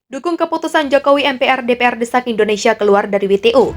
Dukung keputusan Jokowi MPR DPR desak Indonesia keluar dari WTO.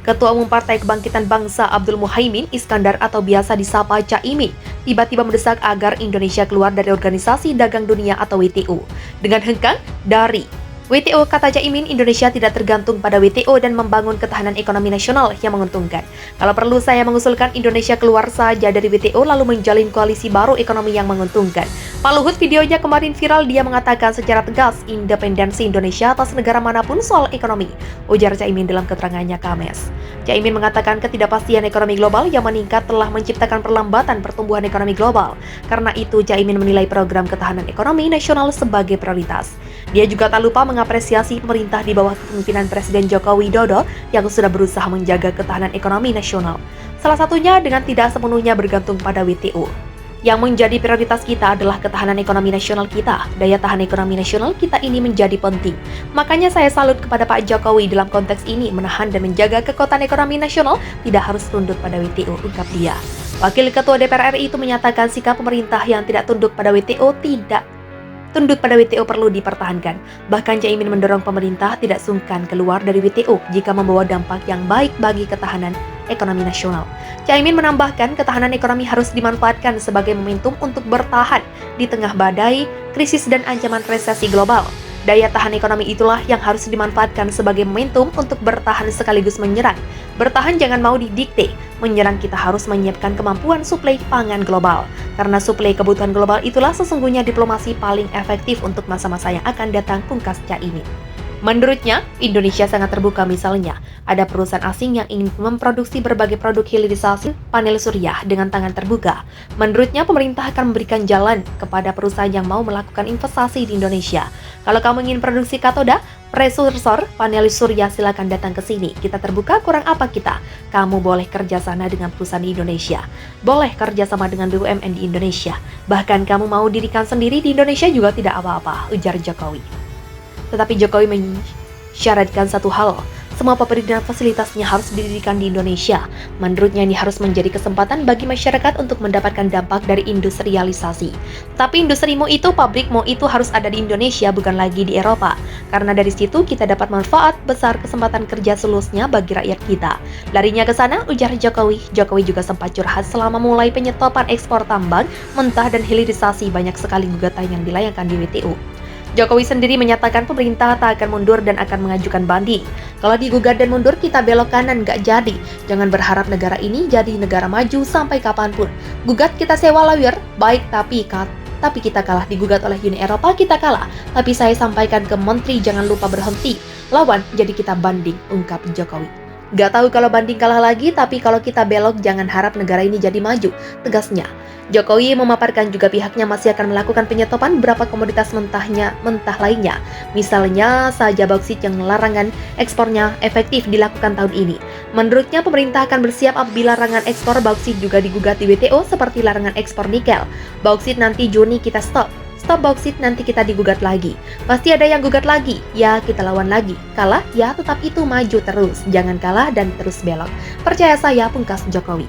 Ketua Umum Partai Kebangkitan Bangsa Abdul Muhaimin Iskandar atau biasa disapa Caimin tiba-tiba mendesak agar Indonesia keluar dari Organisasi Dagang Dunia atau WTO. Dengan hengkang dari WTO, kata Caimin, Indonesia tidak tergantung pada WTO dan membangun ketahanan ekonomi nasional yang menguntungkan. Kalau perlu, saya mengusulkan Indonesia keluar saja dari WTO lalu menjalin koalisi baru ekonomi yang menguntungkan. Pak Luhut videonya kemarin viral, dia mengatakan secara tegas independensi Indonesia atas negara manapun soal ekonomi, ujar Caimin dalam keterangannya Kamis. Caimin mengatakan ketidakpastian ekonomi global yang meningkat telah menciptakan perlambatan pertumbuhan ekonomi global. Karena itu, Caimin menilai program ketahanan ekonomi nasional sebagai prioritas. Dia juga tak lupa mengapresiasi pemerintah di bawah kepemimpinan Presiden Joko Widodo yang sudah berusaha menjaga ketahanan ekonomi nasional. Salah satunya dengan tidak sepenuhnya bergantung pada WTO. Yang menjadi prioritas kita adalah ketahanan ekonomi nasional kita. Daya tahan ekonomi nasional kita ini menjadi penting. Makanya saya salut kepada Pak Jokowi dalam konteks ini menahan dan menjaga kekuatan ekonomi nasional tidak harus tunduk pada WTO, ungkap dia. Wakil Ketua DPR RI itu menyatakan sikap pemerintah yang tidak tunduk pada WTO perlu dipertahankan. Bahkan Caimin mendorong pemerintah tidak sungkan keluar dari WTO jika membawa dampak yang baik bagi ketahanan ekonomi nasional. Caimin menambahkan ketahanan ekonomi harus dimanfaatkan sebagai momentum untuk bertahan di tengah badai, krisis dan ancaman resesi global. Daya tahan ekonomi itulah yang harus dimanfaatkan sebagai momentum untuk bertahan sekaligus menyerang. Bertahan jangan mau didikte, menyerang kita harus menyiapkan kemampuan suplai pangan global. Karena suplai kebutuhan global itulah sesungguhnya diplomasi paling efektif untuk masa-masa yang akan datang, pungkas Caimin. Menurutnya, Indonesia sangat terbuka misalnya, ada perusahaan asing yang ingin memproduksi berbagai produk hilirisasi panel surya dengan tangan terbuka. Menurutnya, pemerintah akan memberikan jalan kepada perusahaan yang mau melakukan investasi di Indonesia. Kalau kamu ingin produksi katoda, presursor panel surya silakan datang ke sini. Kita terbuka, kurang apa kita? Kamu boleh kerja sana dengan perusahaan di Indonesia. Boleh kerja sama dengan BUMN di Indonesia. Bahkan kamu mau dirikan sendiri di Indonesia juga tidak apa-apa, ujar Jokowi. Tetapi Jokowi mensyaratkan satu hal, semua pabrik dan fasilitasnya harus didirikan di Indonesia. Menurutnya ini harus menjadi kesempatan bagi masyarakat untuk mendapatkan dampak dari industrialisasi. Tapi industrimu itu, pabrikmu itu harus ada di Indonesia, bukan lagi di Eropa. Karena dari situ kita dapat manfaat besar kesempatan kerja seluruhnya bagi rakyat kita. Larinya ke sana, ujar Jokowi. Jokowi juga sempat curhat selama mulai penyetopan ekspor tambang, mentah dan hilirisasi, banyak sekali gugatan yang dilayangkan di WTO. Jokowi sendiri menyatakan pemerintah tak akan mundur dan akan mengajukan banding. Kalau digugat dan mundur, kita belok kanan, nggak jadi. Jangan berharap negara ini jadi negara maju sampai kapanpun. Gugat kita sewa lawyer, baik tapi kita kalah. Digugat oleh Uni Eropa, kita kalah. Tapi saya sampaikan ke Menteri jangan lupa berhenti. Lawan, jadi kita banding, ungkap Jokowi. Gak tahu kalau banding kalah lagi, tapi kalau kita belok jangan harap negara ini jadi maju, tegasnya. Jokowi memaparkan juga pihaknya masih akan melakukan penyetopan beberapa komoditas mentah lainnya. Misalnya saja bauksit yang larangan ekspornya efektif dilakukan tahun ini. Menurutnya pemerintah akan bersiap apabila larangan ekspor bauksit juga digugat di WTO seperti larangan ekspor nikel. Bauksit nanti Juni kita stop bauksit nanti kita digugat lagi. Pasti ada yang gugat lagi, ya kita lawan lagi. Kalah, ya tetap itu maju terus. Jangan kalah dan terus belok. Percaya saya, pungkas Jokowi.